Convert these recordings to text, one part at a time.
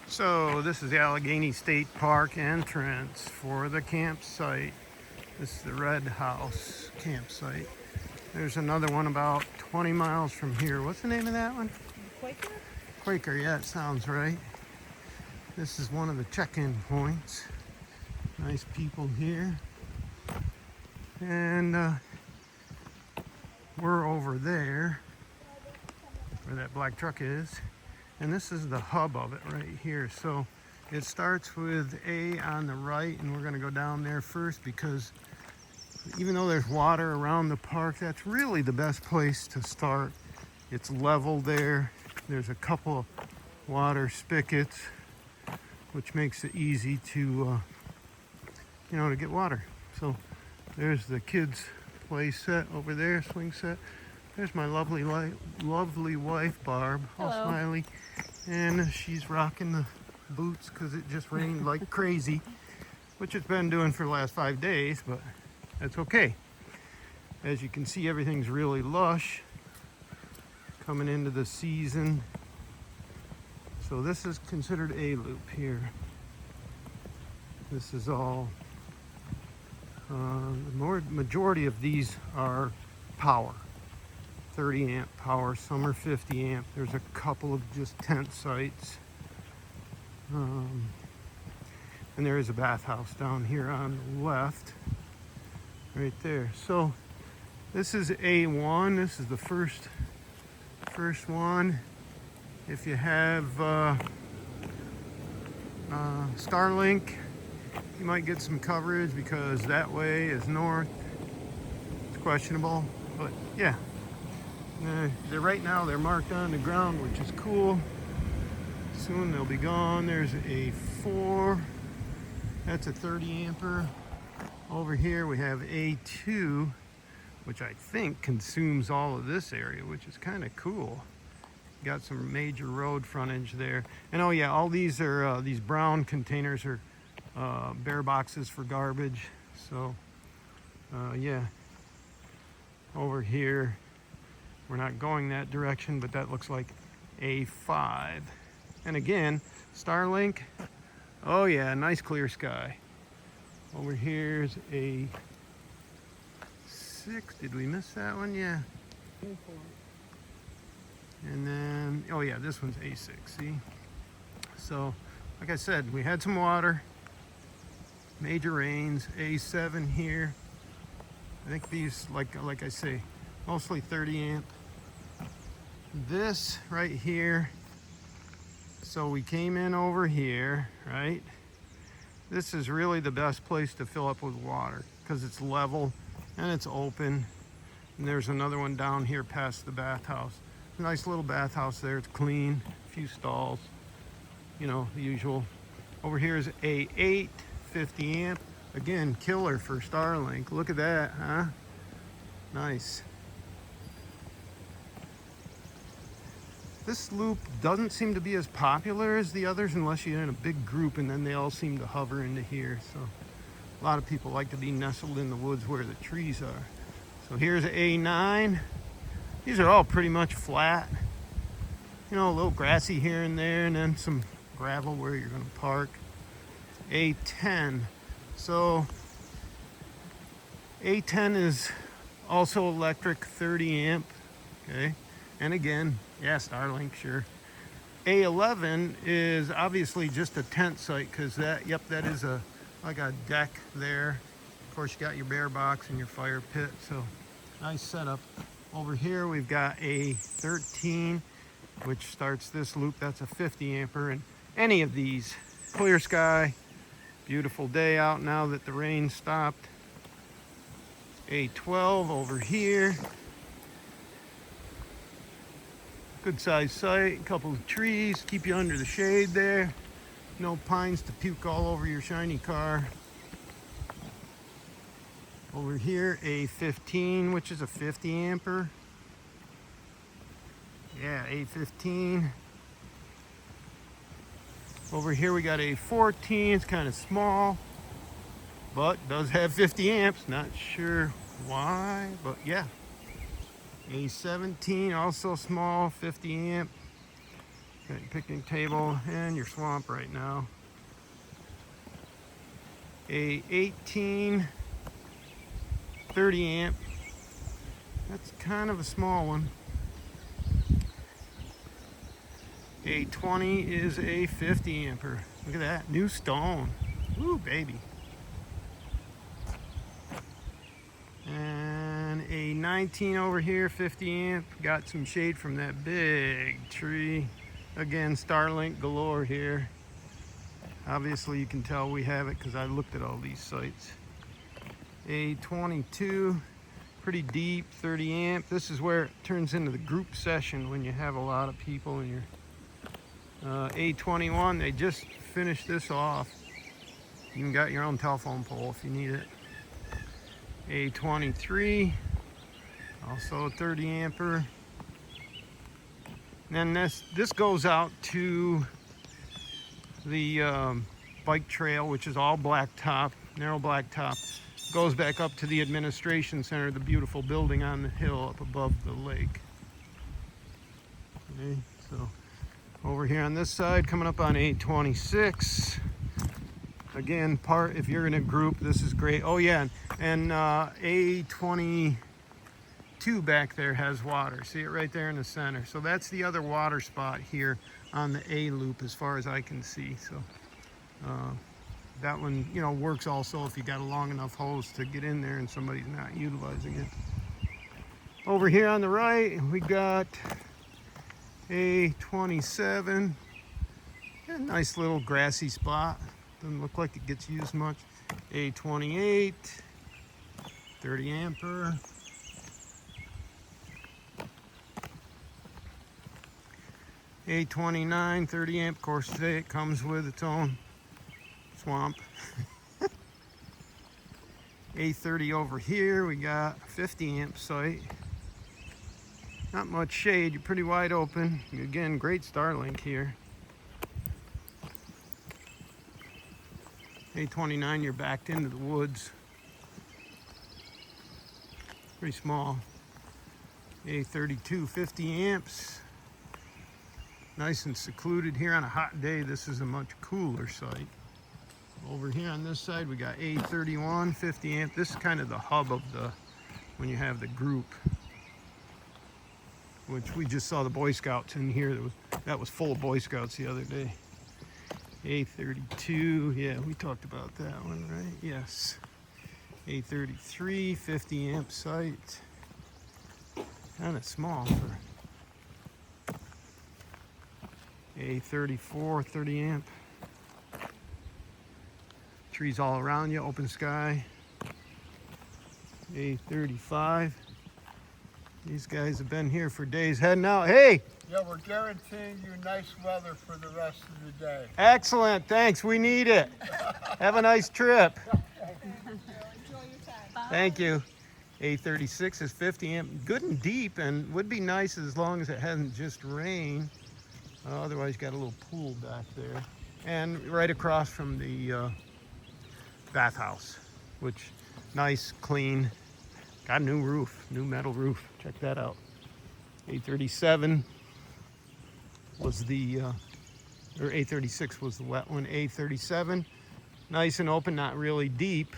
So this is the Allegany State Park entrance for the campsite. This is the Red House campsite. There's another one about 20 miles from here. What's the name of that one? Quaker? Quaker, yeah, it sounds right. This is one of the check-in points. Nice people here. And we're over there where that black truck is. And this is the hub of it right here. So it starts with A on the right, and we're going to go down there first because even though there's water around the park, that's really the best place to start. It's level there. There's a couple of water spigots, which makes it easy to, to get water. So there's the kids' play set over there, swing set. There's my lovely wife, Barb, all Hello. smiley. And she's rocking the boots because it just rained like crazy, which it's been doing for the last 5 days, but that's okay. As you can see, everything's really lush coming into the season. So this is considered a loop here. This is all, the majority of these are power. 30 amp power, some are 50 amp. There's a couple of just tent sites. And there is a bathhouse down here on the left, right there. So this is A1. This is the first one. If you have Starlink, you might get some coverage because that way is north. It's questionable, but yeah. Right now they're marked on the ground, which is cool. Soon they'll be gone. There's a 4. That's a 30 amper. Over here we have A2, which I think consumes all of this area, which is kind of cool. Got some major road frontage there. And oh yeah, all these are these brown containers are bear boxes for garbage. So yeah, over here we're not going that direction, but that looks like A5. And again, Starlink. Oh yeah, nice clear sky. Over here's A6. Did we miss that one? Yeah. And then, oh yeah, this one's A6, see? So, like I said, we had some water. Major rains, A7 here. I think these, like I say, mostly 30 amp. This right here, so we came in over here, right? This is really the best place to fill up with water because it's level and it's open. And there's another one down here past the bathhouse. Nice little bathhouse there, it's clean, a few stalls, the usual. Over here is A8, 50 amp. Again, killer for Starlink. Look at that, huh? Nice. This loop doesn't seem to be as popular as the others unless you're in a big group, and then they all seem to hover into here. So a lot of people like to be nestled in the woods where the trees are. So here's A9. These are all pretty much flat. A little grassy here and there, and then some gravel where you're going to park. A10. So A10 is also electric, 30 amp. Okay. And again, yeah, Starlink, sure. A11 is obviously just a tent site because that is like a deck there. Of course, you got your bear box and your fire pit, so nice setup. Over here, we've got a 13, which starts this loop. That's a 50 amper, and any of these, clear sky, beautiful day out now that the rain stopped. A12 over here. Good sized site, a couple of trees, keep you under the shade there. No pines to puke all over your shiny car. Over here, A15, which is a 50 amper. Yeah, A15. Over here we got A14, it's kind of small, but does have 50 amps. Not sure why, but yeah. A17, also small, 50 amp. Got your picnic table and your swamp right now. A 18 30 amp. That's kind of a small one. A 20 is a 50 ampere. Look at that, new stone. Ooh, baby. And a 19 over here, 50 amp. Got some shade from that big tree. Again, Starlink galore here. Obviously you can tell we have it because I looked at all these sites. A 22, pretty deep, 30 amp. This is where it turns into the group session when you have a lot of people in your A21. They just finished this off. You can got your own telephone pole if you need it. A23, also 30 ampere. And then this goes out to the bike trail, which is all blacktop, narrow blacktop. Goes back up to the administration center, the beautiful building on the hill up above the lake. Okay, so over here on this side, coming up on A26. Again, if you're in a group, this is great. Oh yeah, and A22 back there has water. See it right there in the center. So that's the other water spot here on the A loop as far as I can see. So that one, you know, works also if you got a long enough hose to get in there and somebody's not utilizing it. Over here on the right, we got A27. A nice little grassy spot. Doesn't look like it gets used much. A28, 30 ampere. A29, 30 amp. Of course, today it comes with its own swamp. A30 over here, we got 50 amp site. Not much shade, you're pretty wide open. Again, great Starlink here. A29, you're backed into the woods. Pretty small. A32, 50 amps. Nice and secluded here on a hot day. This is a much cooler site. Over here on this side, we got A31, 50 amp. This is kind of the hub of when you have the group, which we just saw the Boy Scouts in here. That was full of Boy Scouts the other day. A32, yeah, we talked about that one, right? Yes. A33, 50 amp site. Kind of small for A34, 30 amp. Trees all around you, open sky. A35. These guys have been here for days, heading out. Hey! Yeah, we're guaranteeing you nice weather for the rest of the day. Excellent, thanks, we need it. Have a nice trip. Enjoy your time. Thank you. A36 is 50 amp, good and deep, and would be nice as long as it hasn't just rained. Otherwise, you got a little pool back there. And right across from the bathhouse, which nice, clean, got a new roof, new metal roof. Check that out. A37 was or A36 was the wet one. A37, nice and open, not really deep.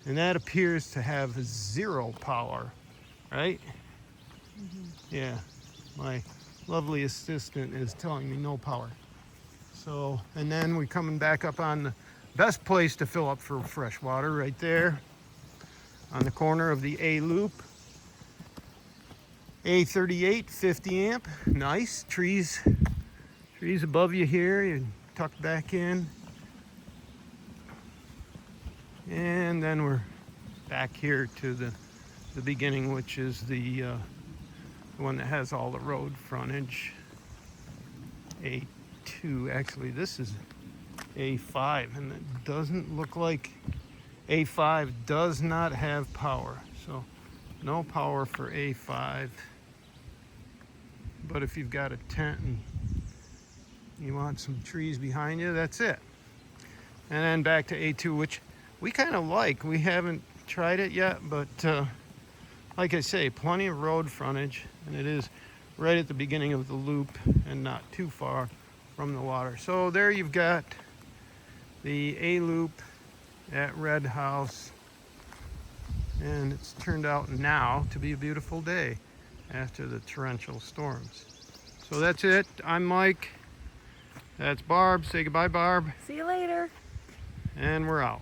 And that appears to have 0 power, right? Mm-hmm. Yeah, my lovely assistant is telling me no power. So, and then we're coming back up on the best place to fill up for fresh water right there on the corner of the A loop. A38, 50 amp, nice. Trees above you here, you tuck back in. And then we're back here to the beginning, which is the one that has all the road frontage. A2, actually this is A5, and it doesn't look like A5 does not have power. So no power for A5. But if you've got a tent and you want some trees behind you, that's it. And then back to A2, which we kind of like. We haven't tried it yet, but like I say, plenty of road frontage, and it is right at the beginning of the loop and not too far from the water. So there you've got the A loop at Red House, and it's turned out now to be a beautiful day after the torrential storms. So that's it. I'm Mike. That's Barb. Say goodbye, Barb. See you later. And we're out.